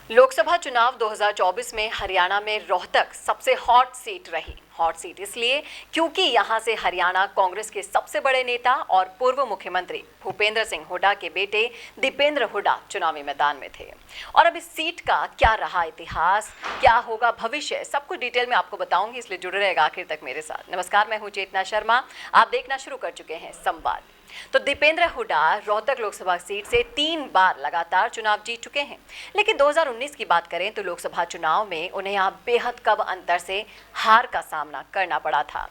लोकसभा चुनाव 2024 में हरियाणा में रोहतक सबसे हॉट सीट रही। हॉट सीट इसलिए क्योंकि यहां से हरियाणा कांग्रेस के सबसे बड़े नेता और पूर्व मुख्यमंत्री भूपेंद्र सिंह हुड्डा के बेटे दीपेंद्र हुड्डा चुनावी मैदान में थे। और अब इस सीट का क्या रहा इतिहास, क्या होगा भविष्य, सब कुछ डिटेल में आपको बताऊंगी, इसलिए जुड़े रहेगा आखिर तक मेरे साथ। नमस्कार, मैं हूं चेतना शर्मा, आप देखना शुरू कर चुके हैं संवाद। तो दीपेंद्र हुड्डा रोहतक लोकसभा सीट से 3 बार लगातार चुनाव जीत चुके हैं। लेकिन 2019 की बात करें तो लोकसभा चुनाव में उन्हें यहां बेहद कम अंतर से हार का सामना करना पड़ा था।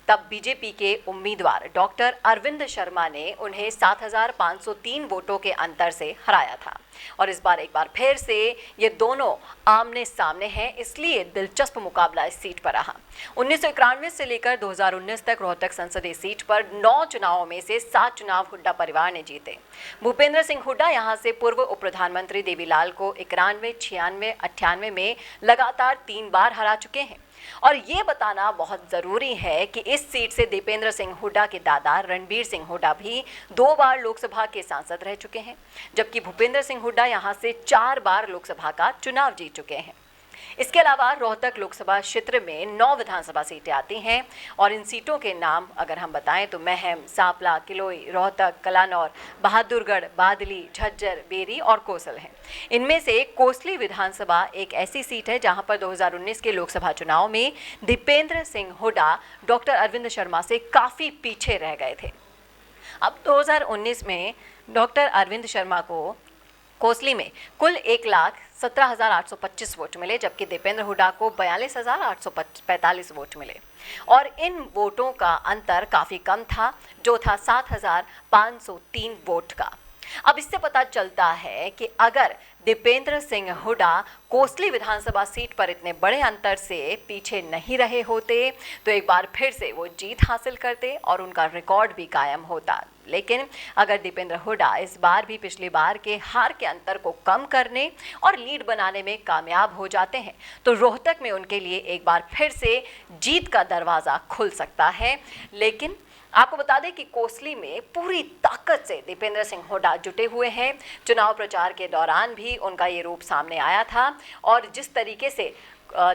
तब बीजेपी के उम्मीदवार डॉक्टर अरविंद शर्मा ने उन्हें 7,503 वोटों के अंतर से हराया था। और इस बार एक बार फिर से ये दोनों आमने सामने हैं, इसलिए दिलचस्प मुकाबला इस सीट पर रहा। 1991 से लेकर 2019 तक रोहतक संसदीय सीट पर 9 चुनावों में से 7 चुनाव हुड्डा परिवार ने जीते। भूपेंद्र सिंह हुड्डा यहां से पूर्व उप प्रधानमंत्री देवीलाल को 91, 96, 98 में लगातार 3 बार हरा चुके हैं। और ये बताना बहुत ज़रूरी है कि इस सीट से दीपेंद्र सिंह हुड्डा के दादा रणबीर सिंह हुड्डा भी 2 बार लोकसभा के सांसद रह चुके हैं, जबकि भूपेंद्र सिंह हुड्डा यहां से 4 बार लोकसभा का चुनाव जीत चुके हैं। इसके अलावा रोहतक लोकसभा क्षेत्र में 9 विधानसभा सीटें आती हैं और इन सीटों के नाम अगर हम बताएं तो महम, सांपला, किलोई, रोहतक, कलानौर, बहादुरगढ़, बादली, झज्जर, बेरी और कोसल हैं। इनमें से कोसली विधानसभा एक ऐसी सीट है जहां पर 2019 के लोकसभा चुनाव में दीपेंद्र सिंह हुड्डा डॉक्टर अरविंद शर्मा से काफ़ी पीछे रह गए थे। अब 2019 में डॉक्टर अरविंद शर्मा को कोसली में कुल 1,17,825 वोट मिले, जबकि दीपेंद्र हुड्डा को 42,845 वोट मिले। और इन वोटों का अंतर काफ़ी कम था, जो था 7,503 वोट का। अब इससे पता चलता है कि अगर दीपेंद्र सिंह हुड्डा कोसली विधानसभा सीट पर इतने बड़े अंतर से पीछे नहीं रहे होते तो एक बार फिर से वो जीत हासिल करते और उनका रिकॉर्ड भी कायम होता। लेकिन अगर दीपेंद्र हुड्डा इस बार भी पिछली बार के हार के अंतर को कम करने और लीड बनाने में कामयाब हो जाते हैं तो रोहतक में उनके लिए एक बार फिर से जीत का दरवाज़ा खुल सकता है। लेकिन आपको बता दें कि कोसली में पूरी ताकत से दीपेंद्र सिंह हुड्डा जुटे हुए हैं। चुनाव प्रचार के दौरान भी उनका ये रूप सामने आया था और जिस तरीके से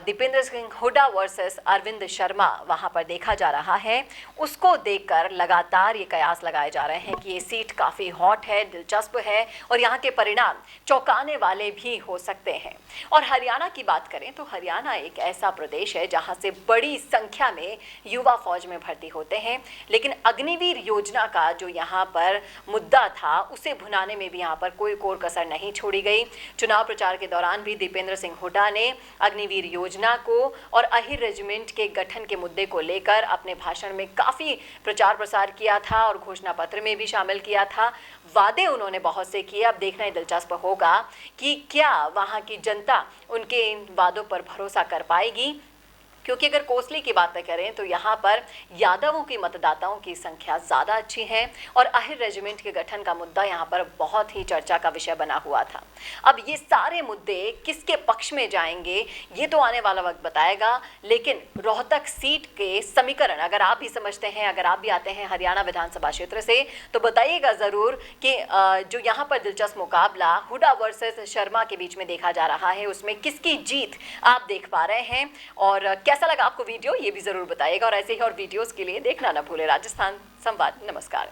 दीपेंद्र सिंह हुड्डा वर्सेस अरविंद शर्मा वहां पर देखा जा रहा है, उसको देखकर लगातार ये कयास लगाए जा रहे हैं कि ये सीट काफ़ी हॉट है, दिलचस्प है और यहाँ के परिणाम चौंकाने वाले भी हो सकते हैं। और हरियाणा की बात करें तो हरियाणा एक ऐसा प्रदेश है जहाँ से बड़ी संख्या में युवा फौज में भर्ती होते हैं। लेकिन अग्निवीर योजना का जो यहाँ पर मुद्दा था उसे भुनाने में भी यहाँ पर कोई कोर कसर नहीं छोड़ी गई। चुनाव प्रचार के दौरान भी दीपेंद्र सिंह हुड्डा ने अग्निवीर योजना को और अहिर रेजिमेंट के गठन के मुद्दे को लेकर अपने भाषण में काफ़ी प्रचार प्रसार किया था और घोषणा पत्र में भी शामिल किया था। वादे उन्होंने बहुत से किए। अब देखना ही दिलचस्प होगा कि क्या वहां की जनता उनके इन वादों पर भरोसा कर पाएगी, क्योंकि अगर कोसली की बात करें तो यहाँ पर यादवों की मतदाताओं की संख्या ज़्यादा अच्छी है और अहिर रेजिमेंट के गठन का मुद्दा यहाँ पर बहुत ही चर्चा का विषय बना हुआ था। अब ये सारे मुद्दे किसके पक्ष में जाएंगे ये तो आने वाला वक्त बताएगा। लेकिन रोहतक सीट के समीकरण अगर आप भी समझते हैं, अगर आप भी आते हैं हरियाणा विधानसभा क्षेत्र से, तो बताइएगा ज़रूर कि जो यहाँ पर दिलचस्प मुकाबला हुड्डा वर्सेस शर्मा के बीच में देखा जा रहा है उसमें किसकी जीत आप देख पा रहे हैं और कैसा लगा आपको वीडियो ये भी जरूर बताइएगा। और ऐसे ही और वीडियोस के लिए देखना ना भूले राजस्थान संवाद। नमस्कार।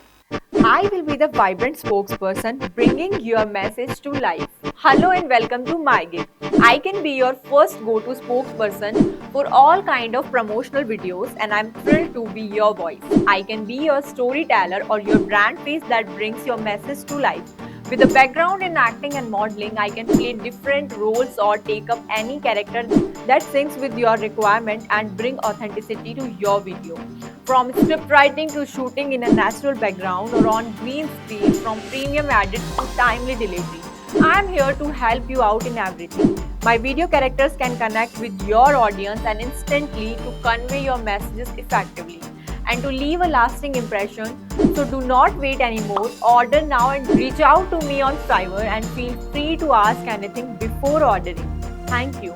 I will be the vibrant spokesperson bringing your message to life. Hello and welcome to MyGig. I can be your first go-to spokesperson for all kind of promotional videos and I'm thrilled to be your voice. I can be your storyteller or your brand face that brings your message to life. With a background in acting and modeling, I can play different roles or take up any character that syncs with your requirement and bring authenticity to your video. From script writing to shooting in a natural background or on green screen, from premium edits to timely delivery, I am here to help you out in everything. My video characters can connect with your audience and instantly to convey your messages effectively and to leave a lasting impression. So do not wait anymore. Order now and reach out to me on Fiverr and feel free to ask anything before ordering. Thank you.